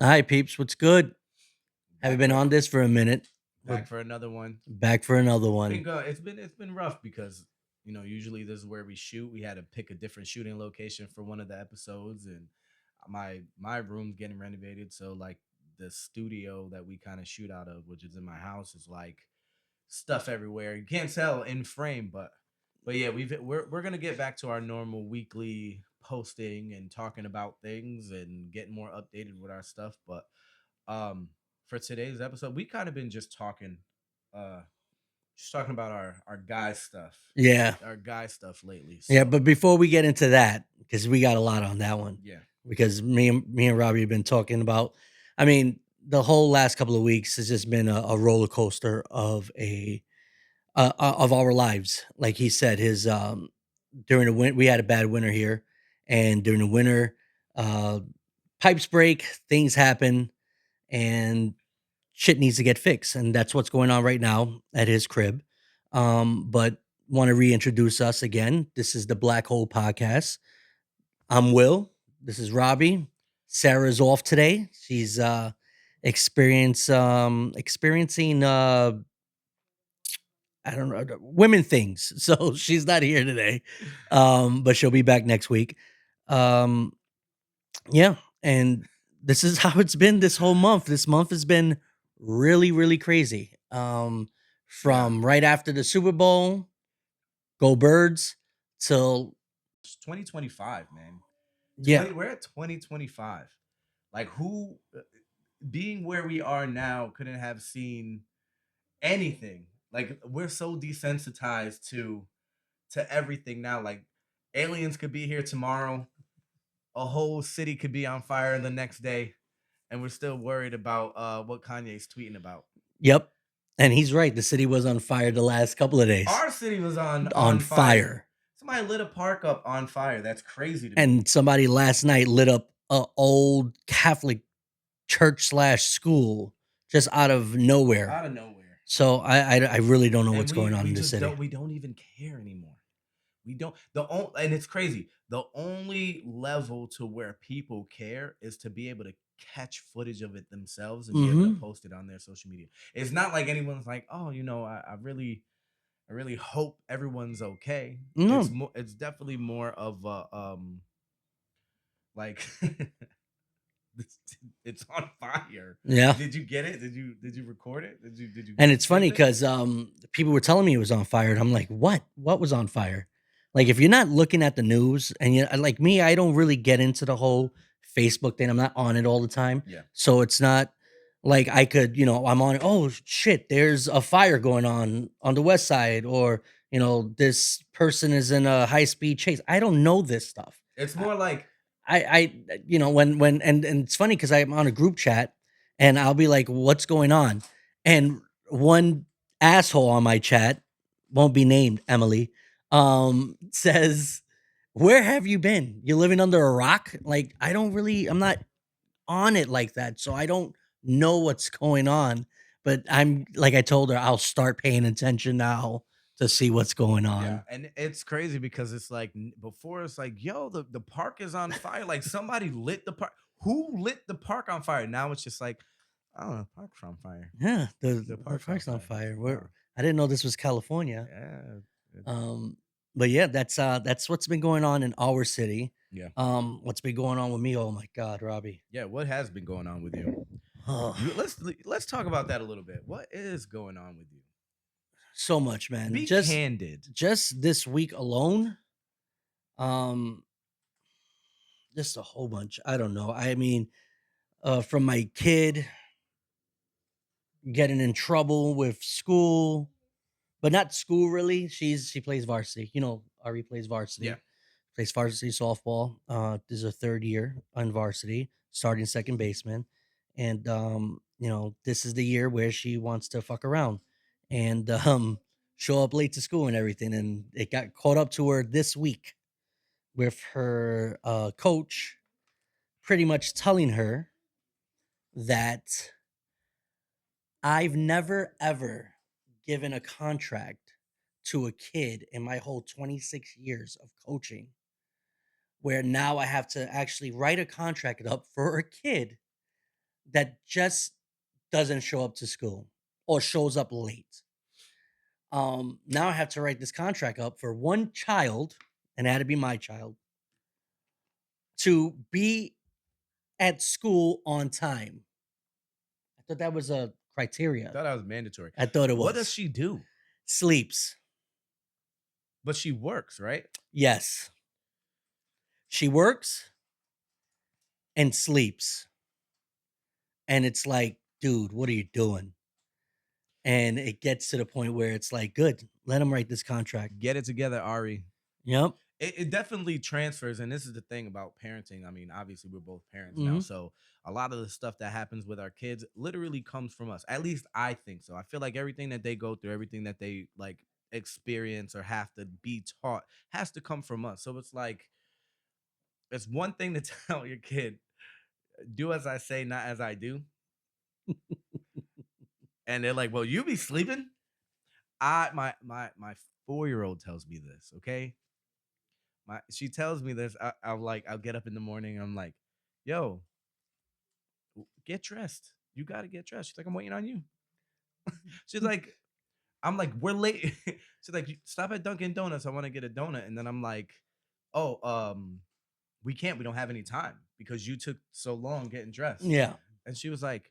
Hi, peeps. What's good? Haven't Back been for on this for a minute. We're back for another one. back for another It's one. been good. It's been rough because usually this is where we shoot. We had to pick a different shooting location for one of the episodes, and my room's getting renovated. So like the studio that we kind of shoot out of, which is in my house, is like stuff everywhere. You can't tell in frame, but yeah, we're gonna get back to our normal weekly posting and talking about things and getting more updated with our stuff. But um for today's episode, we kind of been uh just talking about our guy stuff. Yeah, Our guy stuff lately. yeah. So But before we get into that, because we got a lot on that one, yeah. because me and Robbie have been talking about. I mean, the whole last couple of weeks has just been a roller coaster of our lives. Like he said, his during the winter we had a bad winter here, and during the winter, uh, pipes break, things happen, and shit needs to get fixed, and that's what's going on right now at his crib. But want to reintroduce us again. This is the Black Hole Podcast. I'm Will. This is Robbie. Sarah's off today. She's experiencing I don't know, women things. So she's not here today. But she'll be back next week. Um, yeah, and this is how it's been this whole month. This month has been really, really crazy. Yeah. From right after the Super Bowl, go Birds, till It's 2025, man. yeah. 20 We're at 2025. Like who being where we are now couldn't have seen anything. Like we're so desensitized to everything now. Like aliens could be here tomorrow. A whole city could be on fire the next day, and we're still worried about what Kanye's tweeting about. Yep. And he's right. The city was on fire the last couple of days. Our city was on On on fire. fire. Somebody lit a park up on fire. That's crazy to me. And somebody last night lit up a old Catholic church slash school just out of nowhere. Out of nowhere. So I really don't know And what's going on we in the just city. don't even care anymore. We don't and it's crazy. The only level to where people care is to be able to catch footage of it themselves and be able to Hmm. post it on their social media. It's not like anyone's like, oh, I really hope everyone's okay. No. It's definitely more of a like it's it's on fire. Yeah. Did you get it? Did you record it? Did you And it's funny film it? because people were telling me it was on fire, and I'm like, "What? What was on fire?" Like, if you're not looking at the news, and you like me, I don't really get into the whole Facebook thing. I'm not on it all the time, Yeah. so it's not like I could, I'm on. Oh shit! There's a fire going on the west side, or this person is in a high speed chase. I don't know this stuff. It's more like When it's funny because I'm on a group chat and I'll be like, "What's going on?" And one asshole on my chat, won't be named, Emily, says, "Where have you been? You living under a rock?" Like, I'm not on it like that, so I don't know what's going on. But I'm like I told her, I'll start paying attention now to see what's going yeah, on. and it's crazy because it's like before it's like, yo, the park is on fire. Like somebody lit the park. Who lit the park on fire? Now it's just like, I don't know, park's on fire. Yeah, The the park's on park's on fire. fire. Wow. I didn't know this was California. Yeah. it- Um, but yeah, that's what's been going on in our city. Yeah. What's been going on with me? Oh my God, Robbie. Yeah. What has been going on with you? Oh, Let's talk about that a little bit. What is going on with you? so much, man. Be Just candid. just this week alone, um, just a whole bunch. I don't know. I mean, from my kid getting in trouble with school, but not school really. She plays varsity. Ari plays Yeah. varsity. Plays varsity softball. This is her third year on varsity, starting second baseman. And this is the year where she wants to fuck around and show up late to school and everything. And it got caught up to her this week with her coach pretty much telling her that I've never ever given a contract to a kid in my whole 26 years of coaching where now I have to actually write a contract up for a kid that just doesn't show up to school or shows up late. Now I have to write this contract up for one child, and it had to be my child, to be at school on time. I thought that was a I criteria. thought that was mandatory. I thought it What does was. she do? Sleeps. But she works, right? Yes. She works and sleeps. And it's like, dude, what are you doing? And it gets to the point where it's like, good, let him write this contract. Get it together, Ari. Yep. It definitely transfers, and this is the thing about parenting. I mean, obviously, we're both parents now, Hmm. so a lot of the stuff that happens with our kids literally comes from us. At least I think so. I feel like everything that they go through, everything that they like experience or have to be taught, has to come from us. So it's like it's one thing to tell your kid, "Do as I say, not as I do," and they're like, "Well, you be sleeping." My 4-year-old tells me this. Okay, she tells me this. I'll get up in the morning. I'm like, yo, get dressed. You got to get dressed. She's like, I'm waiting on you. She's like, I'm like, we're late. She's like, stop at Dunkin' Donuts. I want to get a donut. And then I'm like, oh, we can't. We don't have any time because you took so long getting dressed. Yeah. And she was like,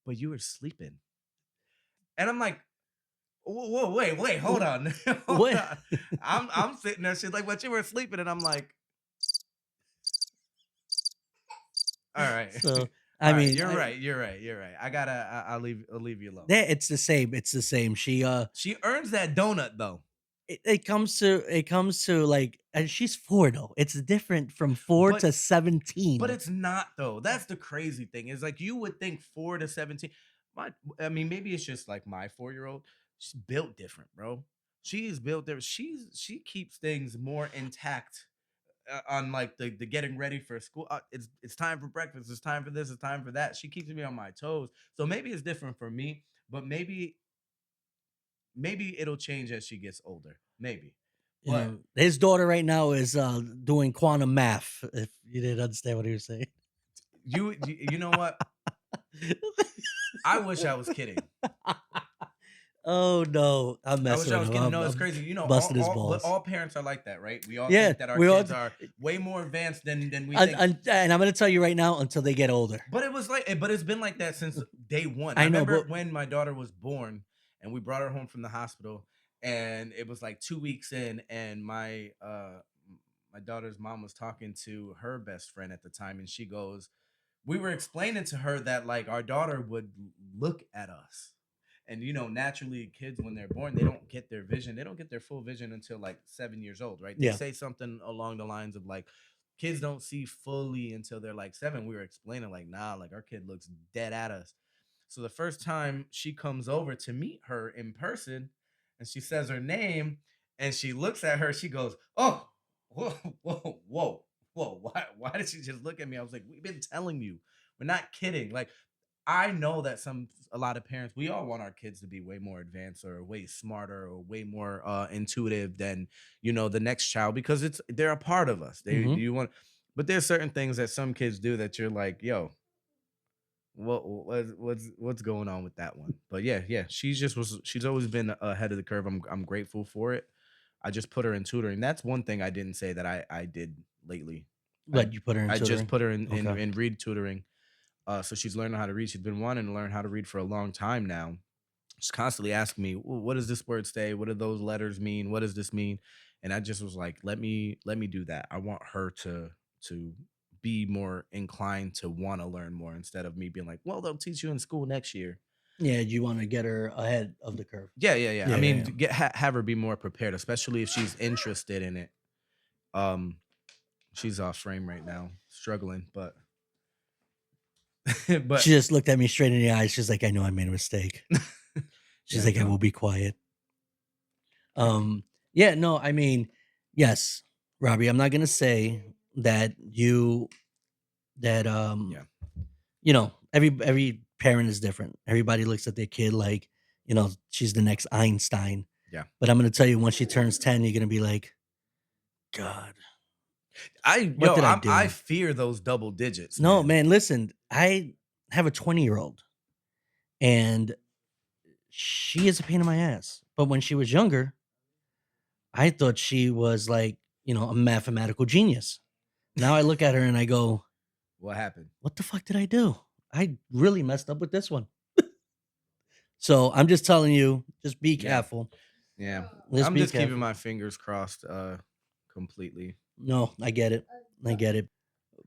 but you were sleeping. And I'm like, whoa, wait, hold on, hold What? on. I'm sitting there. She's like, but you were sleeping, and I'm like, all right. So, I All right, mean, you're right. You're right. You're right. I'll leave you alone. it's the same. It's the same. She earns that donut though. It comes to like, and she's 4 though. It's different from 4 But to 17. it's not though. That's the crazy thing. Is like you would think 4 to 17. I mean, maybe it's just like my 4-year-old. She's built different, bro. She's built different. She keeps things more intact on like the getting ready for school. It's time for breakfast. It's time for this. It's time for that. She keeps me on my toes. So maybe it's different for me, but maybe it'll change as she gets older. Maybe, You but know, his daughter right now is doing quantum math. If you didn't understand what he was saying. you know what? I wish I was kidding. Oh no, I'm I messing wish I with was him. kidding. I'm, No, it's I'm crazy. You know, busting his but balls. all parents are like that, right? We all Yeah, think that our we all. kids are way more advanced than we think. And I'm gonna tell you right now, until they get older. But it was like, but it's been like that since day one. I I know, remember but when my daughter was born, and we brought her home from the hospital, and it was like 2 weeks in, and my daughter's mom was talking to her best friend at the time, and she goes, we were explaining to her that like our daughter would look at us, and naturally kids when they're born, they don't get their vision, they don't get their full vision until like 7 years old, right? They yeah. say something along the lines of like kids don't see fully until they're like 7. We were explaining like, nah, like our kid looks dead at us. So the first time she comes over to meet her in person, and she says her name, and she looks at her, she goes, oh, whoa, whoa, why did she just look at me? I was like, we've been telling you, we're not kidding. Like, I know that a lot of parents, we all want our kids to be way more advanced or way smarter or way more intuitive than the next child, because they're a part of us. They Hmm. you want, but there's certain things that some kids do that you're like, yo, what's going on with that one? But yeah, she's always been ahead of the curve. I'm grateful for it. I just put her in tutoring. That's one thing I didn't say that I did lately. I But you put her in I just tutoring. put her in Okay. read tutoring. So she's learning how to read. She's been wanting to learn how to read for a long time now. She's constantly asking me, "Well, what does this word say? What do those letters mean? What does this mean?" And I just was like, let me do that. I want her to be more inclined to want to learn more, instead of me being like, well, they'll teach you in school next year. Yeah, you want to get her ahead of the curve. Yeah. I Yeah, yeah, mean, yeah. have her be more prepared, especially if she's interested in it. Um, she's off frame right now, struggling, but She but just looked at me straight in the eyes. She's like, "I know I made a mistake." She's yeah, like, "I no, will be quiet." Yeah, no, I mean, yes, Robbie, I'm not gonna say that that yeah, every parent is different. Everybody looks at their kid like, she's the next Einstein. yeah. But I'm gonna tell you, once she turns 10, you're gonna be like, God, what did I I do? fear those double digits, No, man. man, listen, I have a 20-year-old, and she is a pain in my ass. But when she was younger, I thought she was like, a mathematical genius. Now I look at her and I go, What happened? "What the fuck did I do? I really messed up with this one." So I'm just telling you, just be Yeah, careful. yeah. Just I'm be just keeping careful. my fingers crossed, completely. No, I get it. I get it.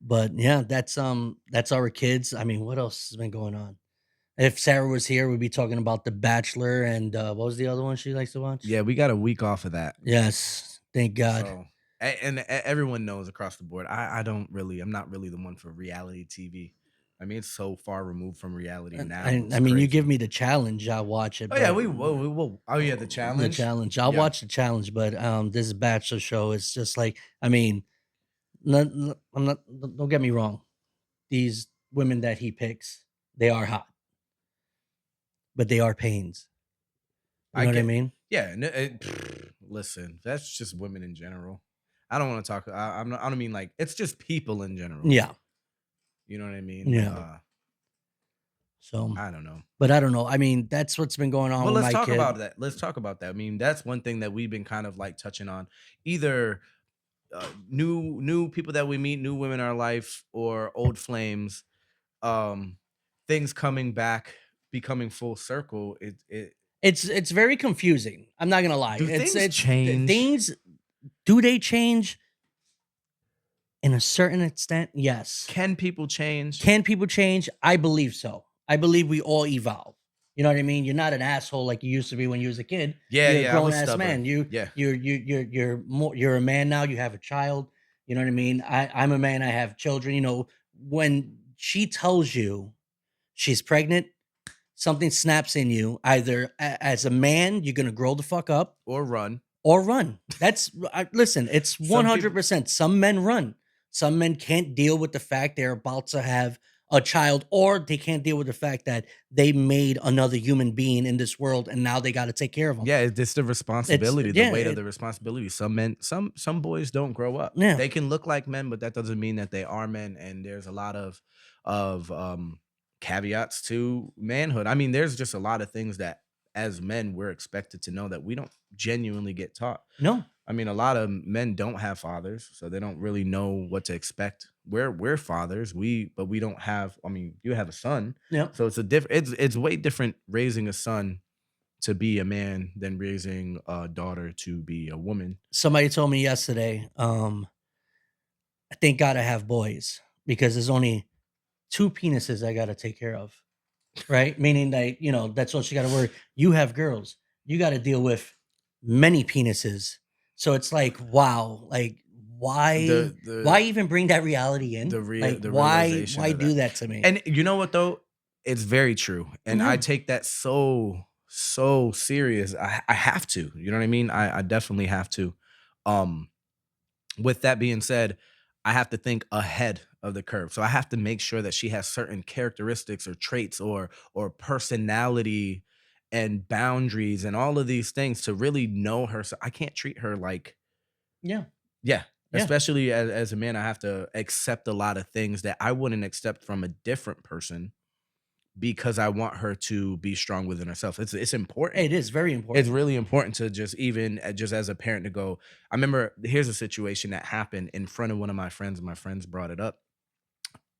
But yeah, that's our kids. I mean, what else has been going on? If Sarah was here, we'd be talking about The Bachelor and what was the other one she likes to watch? Yeah, we got a week off of that. Yes, thank God. So, everyone knows across the board. I'm not really the one for reality TV. I mean, it's so far removed from reality And now. I It's I mean, you give crazy. me the challenge, I'll watch it, Oh yeah, but we whoa, whoa, whoa. Oh yeah, the the challenge. challenge, I'll Yeah, watch the challenge, but this Bachelor show is just like, I mean, I'm not. Don't get me wrong. These women that he picks, they are hot, but they are pains. You I know what I get. mean? Yeah, listen, that's just women in general. I don't want to talk. I'm not. I don't mean like it's just people in general. Yeah, You know what I mean? yeah. So, I don't know. but I don't know. I mean, that's what's been going on Well, with let's my talk kid. about that. Let's talk about that. I mean, that's one thing that we've been kind of like touching on. Either new people that we meet, new women in our life, or old flames. Um, things coming back, becoming full circle. It It's very confusing. I'm not gonna lie. do things It's change? things. Do they change in a certain extent? Yes. Can people change? Can people change? I believe so. I believe we all evolve. You know what I mean? You're not an asshole like you used to be when you was a kid. Yeah, You're a yeah. I grown was ass stubborn. man. Yeah, You're more, you're a man now. You have a child. You know what I mean? I'm a man. I have children. When she tells you she's pregnant, something snaps in you. Either as a man, you're gonna grow the fuck up, or run. or run. Listen, it's Some people. 100%. Some men run. Some men can't deal with the fact they're about to have a child, or they can't deal with the fact that they made another human being in this world and now they got to take care of them. Yeah, it's the It's responsibility, the yeah, weight of the responsibility. Some men, some boys don't grow up. yeah, They can look like men, but that doesn't mean that they are men. And there's a lot of caveats to manhood. I mean, there's just a lot of things that as men we're expected to know that we don't genuinely get taught. no, I mean, a lot of men don't have fathers, so they don't really know what to expect. We're fathers, but we don't have. I mean, you have a son, yeah. so it's way different raising a son to be a man than raising a daughter to be a woman. Somebody told me yesterday, I thank God I have boys because there's only two penises I got to take care of. Right? Meaning that, that's all she gotta worry. You have girls, you gotta deal with many penises. So it's like, wow, like, The why the even bring that reality in? Like, the why realization why of do that. that to me? And you know what though? It's very true. And I Yeah. take that so serious. I have to. You know what I mean? I definitely have to. Um with that being said, I have to think ahead of the curve. So I have to make sure that she has certain characteristics or traits or personality and boundaries and all of these things to really know her. So I can't treat her like Yeah. yeah, Yeah. especially as a man, I have to accept a lot of things that I wouldn't accept from a different person because I want her to be strong within herself. It's important. It is very It's important. really important to just even just as a parent to go. I remember here's a situation that happened in front of one of my friends, and my friends brought it up.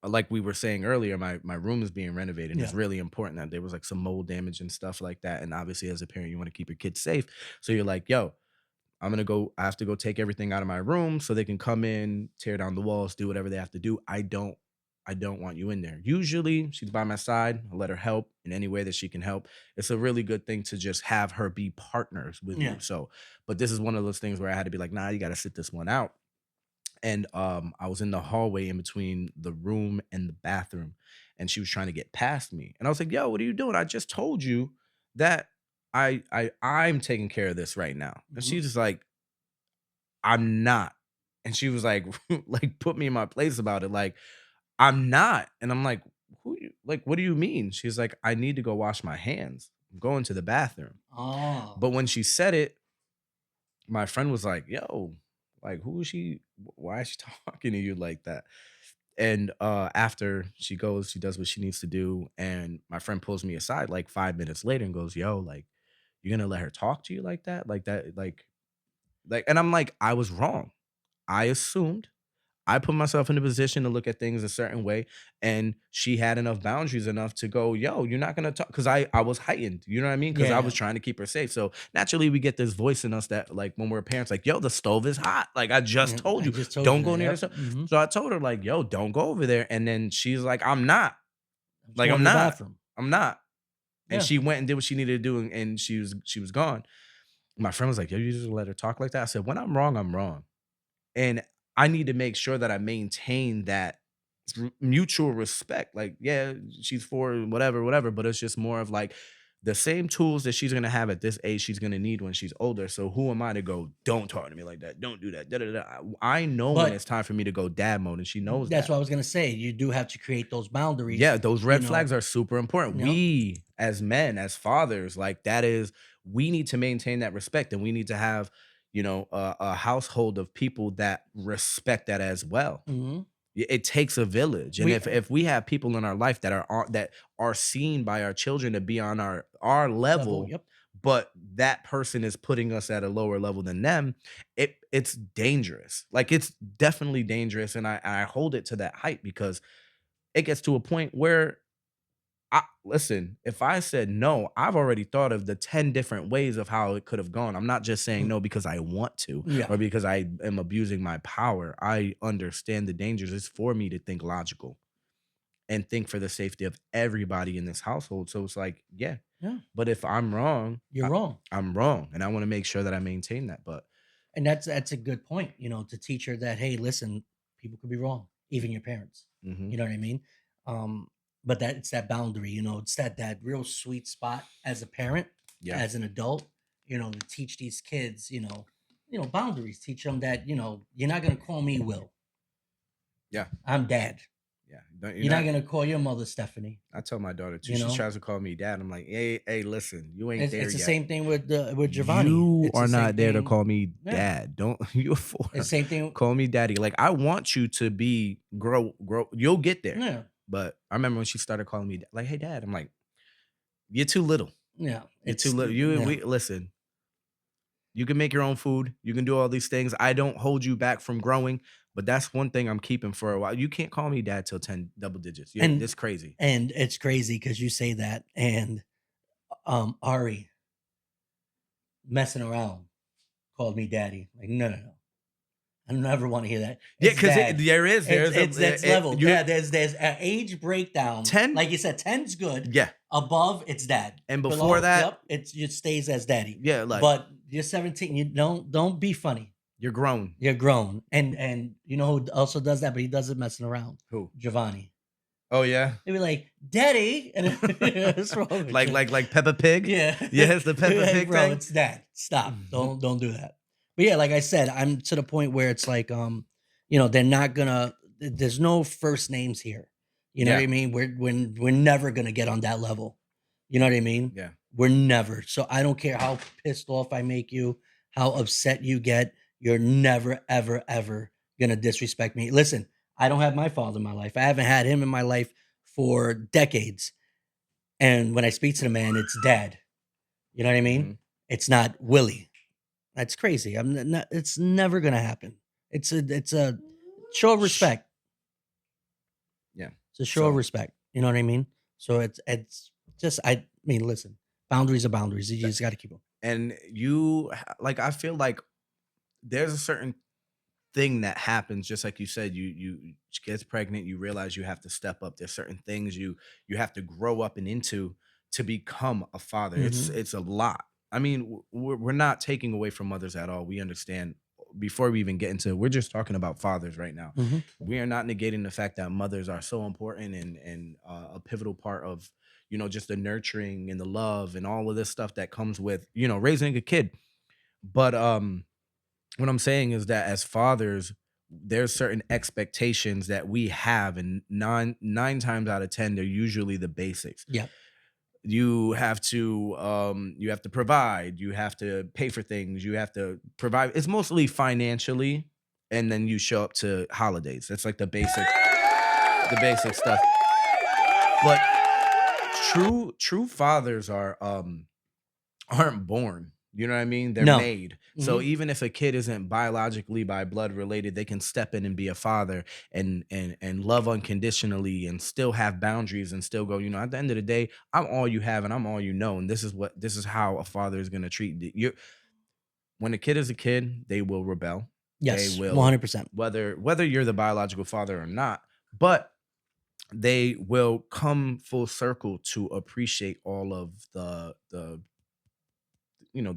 Like we were saying earlier, my room is being renovated, and it's Yeah. really important that there was like some mold damage and stuff like that. And obviously, as a parent, you want to keep your kids safe. So you're like, yo, I have to go take everything out of my room so they can come in, tear down the walls, do whatever they have to do. I don't want you in there. Usually she's by my side. I let her help in any way that she can help. It's a really good thing to just have her be partners with Yeah. you. So, but this is one of those things where I had to be like, nah, you got to sit this one out. And I was in the hallway in between the room and the bathroom, and she was trying to get past me. And I was like, yo, what are you doing? I just told you that I'm taking care of this right now. And Mhm. she's just like, I'm not. And she was like, like, put me in my place about it. Like, I'm not. And I'm like, what do you mean? She's like, I need to go wash my hands. I'm going to the bathroom. Oh. But when she said it, my friend was like, yo, like, who is she? Why is she talking to you like that? And after she goes, she does what she needs to do, and my friend pulls me aside like 5 minutes later and goes, "Yo, like, you're gonna let her talk to you like that, like that, like." And I'm like, I was wrong. I assumed I put myself in a position to look at things a certain way, and she had enough boundaries enough to go, "Yo, you're not gonna talk," because I was heightened. You know what I mean? Because I was Yeah, trying to keep her safe. So naturally, we get this voice in us that, like, when we're parents, like, "Yo, the stove is hot." Like I just yeah, told I you, just told don't you go that. near the Yep. stove. So I told her, like, "Yo, don't go over there." And then she's like, "I'm not. I'm just Like, going I'm to the not. bathroom. I'm not." And Yeah. she went and did what she needed to do, and she was gone. My friend was like, "Yo, you just let her talk like that?" I said, "When I'm wrong, I'm wrong." And I need to make sure that I maintain that mutual respect. Like, yeah, she's for whatever, whatever, but it's just more of like the same tools that she's gonna have at this age, she's gonna need when she's older. So who am I to go, don't talk to me like that, don't do that. Da, da, da. I know when But it's time for me to go dad mode, and she knows that's that. what I was gonna say. You do have to create those boundaries, Yeah, those you red know. flags are super important. Yep. We as men, as fathers, like that is, we need to maintain that respect, and we need to have, a household of people that respect that as well. Mhm. It takes a village, and We if we have people in our life that are seen by our children to be on our level, level, yep. but that person is putting us at a lower level than them, it's dangerous. Like it's definitely dangerous, and I hold it to that height because it gets to a point where listen, if I said no, I've already thought of the 10 different ways of how it could have gone. I'm not just saying Mm, no because I want to yeah. or because I am abusing my power. I understand the dangers. It's for me to think logical and think for the safety of everybody in this household. So it's like, yeah. Yeah. But if I'm wrong, You're wrong. I'm wrong. And I want to make sure that I maintain that. But And that's a good point, to teach her that, hey, listen, people could be wrong, even your parents. mhm, You know what I mean? Um, but that it's that boundary, it's that real sweet spot as a parent, yeah, as an adult, to teach these kids, boundaries. Teach them that, you're not gonna call me Will. yeah, I'm dad. yeah. You're You're not not. gonna call your mother Stephanie. I tell my daughter too. You She know, tries to call me dad. I'm like, hey, listen, you ain't it's there it's the yet. same thing with Giovanni. You It's the are same not there to thing. call me Yeah, dad. Don't you for it's the same thing. call me daddy. Like I want you to be grow. You'll get there. Yeah, But I remember when she started calling me like, "Hey, dad." I'm like, "You're too little. yeah. You're too It's little. You yeah. we listen. You can make your own food. You can do all these things. I don't hold you back from growing. But that's one thing I'm keeping for a while. You can't call me dad till 10 double digits. Yeah, And this crazy. and it's crazy because you say that, and Ari messing around called me daddy. Like, no, no, no. I never want to hear that. Yeah, It's because dad. there's It's that's level. you Yeah, there's an age breakdown. 10. Like you said, 10's good. Yeah, Above, it's dad. and before Below, that, yep, it stays as daddy. yeah, like But you're 17. You don't be funny. you're grown. You're grown. And you know who also does that, but he does it messing around. Who? Giovanni. Oh yeah. They'd be like, Daddy, and what's wrong with like you? like like Peppa Pig. Yeah. Yes, the Peppa Hey, Pig bro, thing. it's that. Stop. Mhm. Don't do that. But yeah, like I said, I'm to the point where it's like, they're not gonna there's no first names here. You know what Yeah, I mean? We're never gonna get on that level. You know what I mean? yeah, We're never. So I don't care how pissed off I make you, how upset you get, you're never, ever, ever gonna disrespect me. Listen, I don't have my father in my life. I haven't had him in my life for decades. And when I speak to the man, it's dad. You know what I mean? mhm, It's not Willie. That's crazy. Not, it's never gonna happen. It's a show of respect. yeah. It's a show of So respect. You know what I mean? So it's just I mean, listen, boundaries are boundaries. You that, just got to keep them. and like I feel like there's a certain thing that happens, just like you said, you she gets pregnant, you realize you have to step up. There's certain things you have to grow up and into to become a father. it's Hmm. it's a lot. I mean, we're not taking away from mothers at all. We understand. Before we even get into, we're just talking about fathers right now. Hmm. We are not negating the fact that mothers are so important and a pivotal part of, just the nurturing and the love and all of this stuff that comes with, raising a kid. But what I'm saying is that as fathers, there's certain expectations that we have, and nine times out of ten, they're usually the basics. Yeah. You have to provide, you have to pay for things, you have to provide. It's mostly financially, and then you show up to holidays. That's like the basic. the basic stuff. But true fathers aren't born. You know what I mean? They're No. made. So Mhm. even if a kid isn't biologically by blood related, they can step in and be a father and love unconditionally and still have boundaries and still go, at the end of the day, I'm all you have and I'm all you know. And this is how a father is gonna treat you. When a kid is a kid, they will rebel. They Yes, will 100%. whether you're the biological father or not, but they will come full circle to appreciate all of the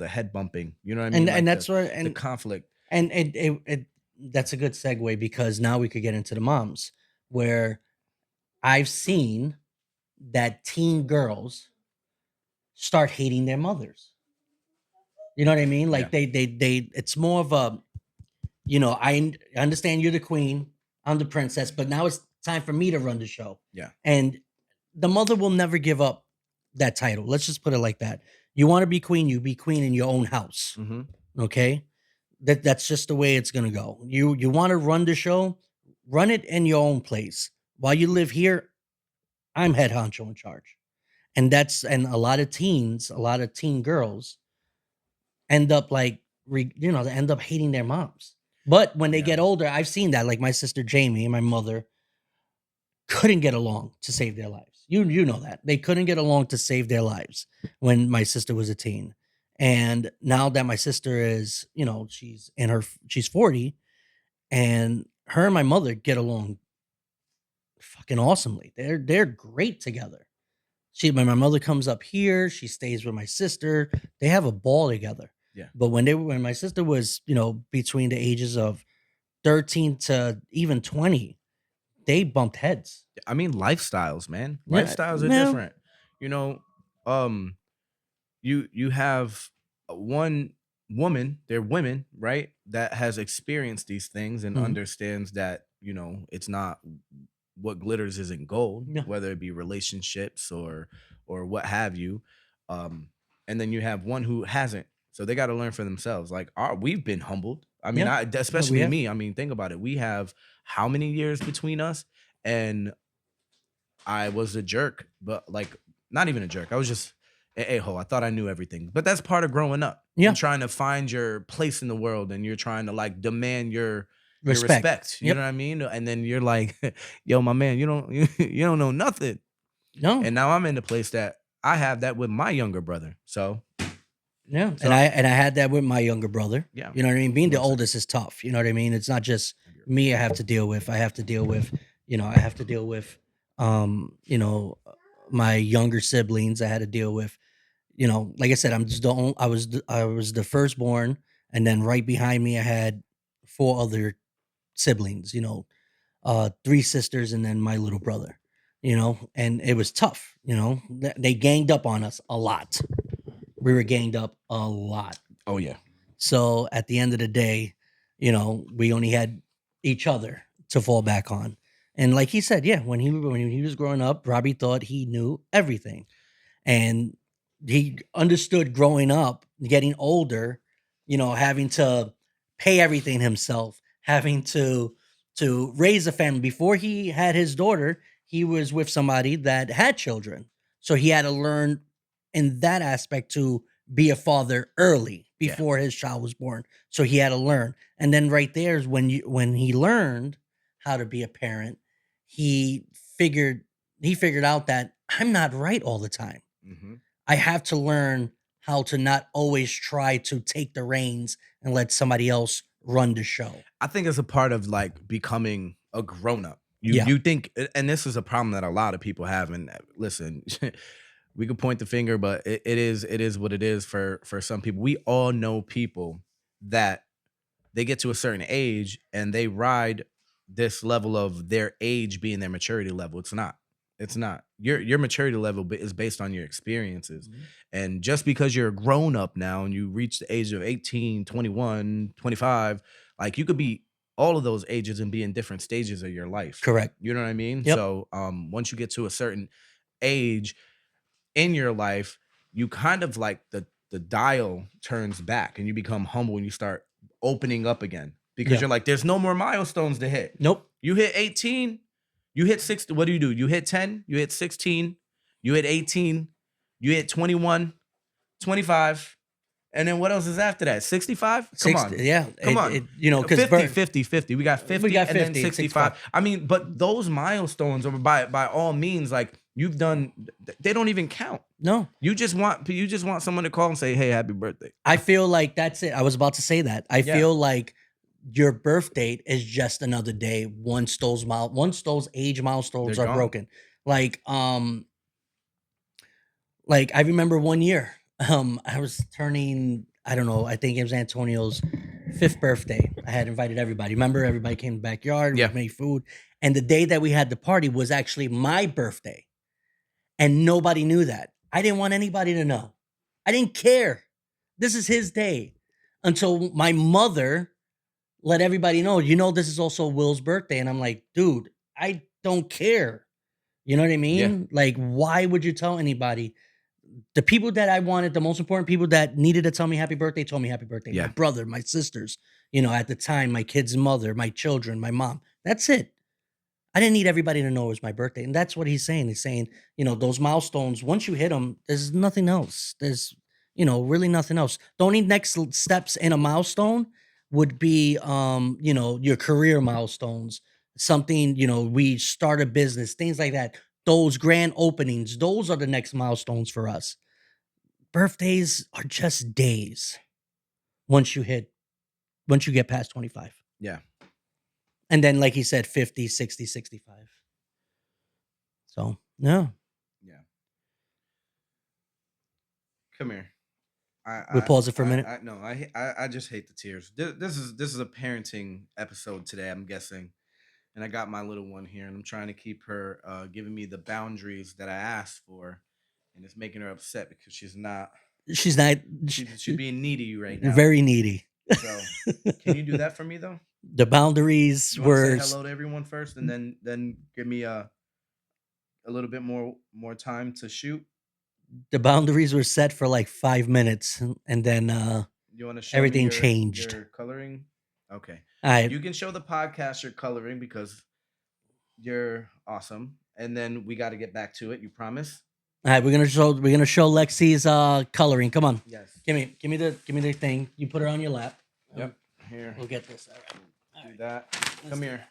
head bumping, you know what I mean? And Like that's where the conflict. and it that's a good segue because now we could get into the moms, where I've seen that teen girls start hating their mothers. You know what I mean? Yeah, Like they it's more of a, I understand you're the queen, I'm the princess, but now it's time for me to run the show. yeah. And the mother will never give up that title. Let's just put it like that. You want to be queen, you be queen in your own house. Mhm. Okay? That's just the way it's gonna go. You want to run the show, run it in your own place. While you live here, I'm head honcho in charge. And a lot of teens, a lot of teen girls end up like they end up hating their moms. But when they Yeah. get older, I've seen that. Like my sister Jamie and my mother couldn't get along to save their lives. You know that. They couldn't get along to save their lives when my sister was a teen. And now that my sister is, she's 40, and her and my mother get along fucking awesomely. They're great together. When my mother comes up here, she stays with my sister. They have a ball together. Yeah. But when my sister was, between the ages of 13 to even 20, they bumped heads. I mean, lifestyles, man. Yeah, Lifestyles are no. different. You know, um, you have one woman, they're women, right? That has experienced these things and Mhm. understands that, it's not what glitters isn't gold, No. whether it be relationships or what have you. Um, and then you have one who hasn't. So they got to learn for themselves. Like, we've been humbled. I mean, Yeah. No, we especially have. me. I mean, think about it. We have how many years between us? And I was a jerk, but like not even a jerk. I was just a a-hole. I thought I knew everything. But that's part of growing up and Yeah. trying to find your place in the world and you're trying to like demand your Respect. respect. You know Yep. what I mean? And then you're like, yo, my man, you don't you don't know nothing. No. And now I'm in the place that I have that with my younger brother. Yeah. And So I had that with my younger brother. yeah, You know what I mean? Being the well said. oldest is tough. You know what I mean? It's not just me I have to deal with. I have to deal with, I have to deal with um, you know, my younger siblings. I had to deal with, like I said, I'm just the only, I was the firstborn, and then right behind me I had four other siblings, three sisters and then my little brother, and it was tough, they ganged up on us a lot. We were ganged up a lot. Oh yeah. So at the end of the day, we only had each other to fall back on. And like he said, yeah, when he was growing up, Robbie thought he knew everything. And he understood growing up, getting older, having to pay everything himself, having to raise a family. Before he had his daughter, he was with somebody that had children. So he had to learn in that aspect to be a father early Yeah. before his child was born. So he had to learn. And then right there is when he learned how to be a parent, he figured he figured out that I'm not right all the time. Hmm. I have to learn how to not always try to take the reins and let somebody else run the show. I think it's a part of like becoming a grown up. You Yeah. you think, and this is a problem that a lot of people have. And listen, we could point the finger, but it is what it is for some people. We all know people that they get to a certain age and they ride this level of their age being their maturity level. It's not. It's not. Your maturity level is based on your experiences. Mhm. And just because you're a grown up now and you reach the age of 18, 21, 25, like you could be all of those ages and be in different stages of your life. Correct. You know what I mean? Yep. So once you get to a certain age in your life, you kind of like the dial turns back and you become humble and you start opening up again because Yeah. you're like, there's no more milestones to hit. Nope. You hit 18, You hit 60. What do? You hit 10, you hit 16, you hit 18, you hit 21, 25. And then what else is after that? 65? Come 60, on. yeah. Come on. You know, because 50, 50, 50. We got we 50 got and then 50 and 65. 65. I mean, but those milestones are by all means, like you've done, they don't even count. No, You just want someone to call and say, "Hey, happy birthday." I feel like that's it. I was about to say that. I Yeah. feel like your birth date is just another day once those age milestones They're are gone. broken. Like I remember one year, I was turning, I don't know, I think it was Antonio's 5th birthday. I had invited everybody. Remember, everybody came to the backyard, we Yeah. made food. And the day that we had the party was actually my birthday. And nobody knew that. I didn't want anybody to know. I didn't care. This is his day. Until my mother let everybody know, this is also Will's birthday. And I'm like, dude, I don't care. You know what I Yeah. mean? Like, why would you tell anybody? The people that I wanted, the most important people that needed to tell me happy birthday, told me happy birthday. My Yeah. brother, my sisters, at the time, my kid's mother, my children, my mom. That's it. I didn't need everybody to know it was my birthday. And that's what he's saying. He's saying, those milestones, once you hit them, there's nothing else. There's, really nothing else. The only next steps in a milestone would be, your career milestones, something, we start a business, things like that. Those grand openings, those are the next milestones for us. Birthdays are just days once you get past 25. Yeah. And then, like he said, 50, 60, 65. So, no. Yeah. Come here. We'll pause it for a minute. No, I just hate the tears. This is a parenting episode today, I'm guessing. And I got my little one here, and I'm trying to keep her giving me the boundaries that I asked for, and it's making her upset because she's not. She's not. She's being needy right now. Very needy. So, can you do that for me though? The boundaries You want to were. say hello to everyone first, and then give me a little bit more time to shoot. The boundaries were set for like 5 minutes, and then You want to show everything me changed. your coloring? Okay. All right. You can show the podcast your coloring because you're awesome. And then we got to get back to it. You promise? All right, we're gonna show Lexi's coloring. Come on. Yes. Give me the thing. You put her on your lap. Yep. Here. We'll get this. All right. Do that. Come here.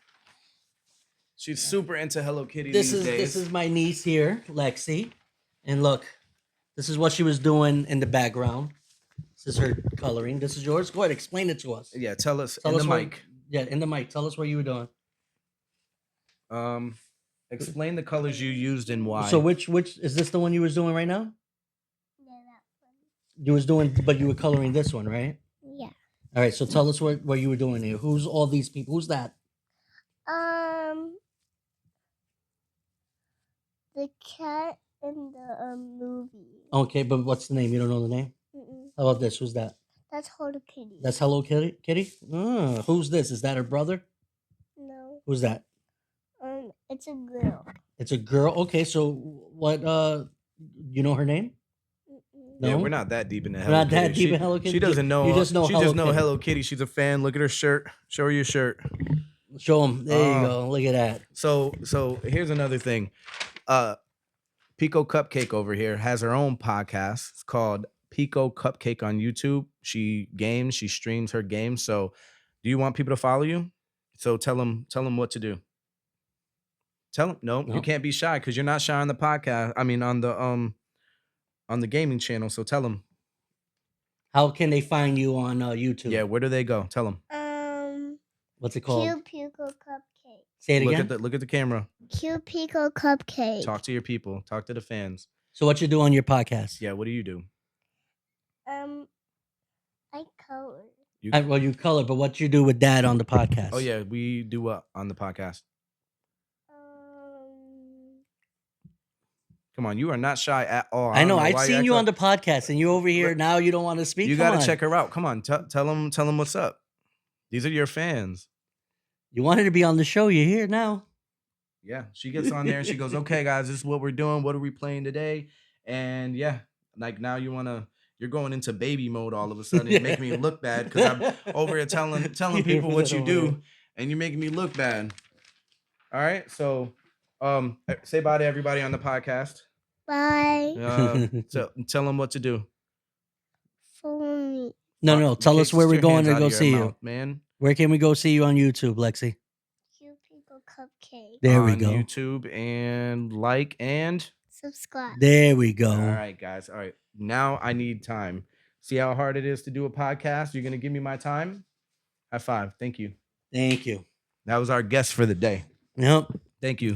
She's super into Hello Kitty This these days. This is my niece here, Lexi. And look, this is what she was doing in the background. This is her coloring. This is yours. Go ahead, explain it to us. Yeah, tell us Tell in us the what- mic. Yeah, in the mic. Tell us what you were doing. Explain the colors you used and why. So which is this the one you was doing right now? Yeah, that one. You was doing, but you were coloring this one, right? Yeah. All right. So tell us what you were doing here. Who's all these people? Who's that? The cat in the movie. Okay, but what's the name? You don't know the name? Mm-mm. How about this? Who's that? That's Hello Kitty. That's Hello Kitty. Kitty. Who's this? Is that her brother? No. Who's that? It's a girl. It's a girl. Okay, so what? You know her name? Mm-mm. No, Yeah, we're not that deep in the We're Hello not that Kitty. deep in Hello Kitty. She doesn't know. You just know She Hello just know Kitty. Hello Kitty. She's a fan. Look at her shirt. Show her your shirt. Show them. There you go. Look at that. So here's another thing. Pico Cupcake over here has her own podcast. It's called Pico Cupcake on YouTube. She games. She streams her games. So, do you want people to follow you? So tell them what to do. Tell them. No, No. you can't be shy because you're not shy on the podcast. I mean, on the gaming channel. So tell them. How can they find you on YouTube? Yeah, where do they go? Tell them. What's it called? Pico Cupcake. Say it Look again. at the camera. Pico Cupcake. Talk to your people. Talk to the fans. So what you do on your podcast? Yeah, what do you do? I color. Well, you color, but what you do with Dad on the podcast? Oh yeah, we do what on the podcast? Come on, you are not shy at all. I know. don't I've why seen act you like- on the podcast, and you over here Look, now. You don't want to speak. You Come got to on. check her out. Come on, tell them what's up. These are your fans. You wanted to be on the show. You're here now. Yeah, she gets on there and she goes, "Okay, guys, this is what we're doing. What are we playing today?" And yeah, like now you're going into baby mode all of a sudden. You make me look bad because I'm over here telling people what you do, and you're making me look bad. All right, so Say bye to everybody on the podcast. Bye. So tell them what to do. Follow me. No. Tell us Cakes, where get we're your going hands to out of go your see you. mouth, man. Where can we go see you on YouTube, Lexi? Pico cupcake. There we On go. YouTube and like and Subscribe. There we go. all right, guys. All right, now I need time. See how hard it is to do a podcast? You're gonna give me my time? High five. Thank you. Thank you. That was our guest for the day. Yep. Thank you.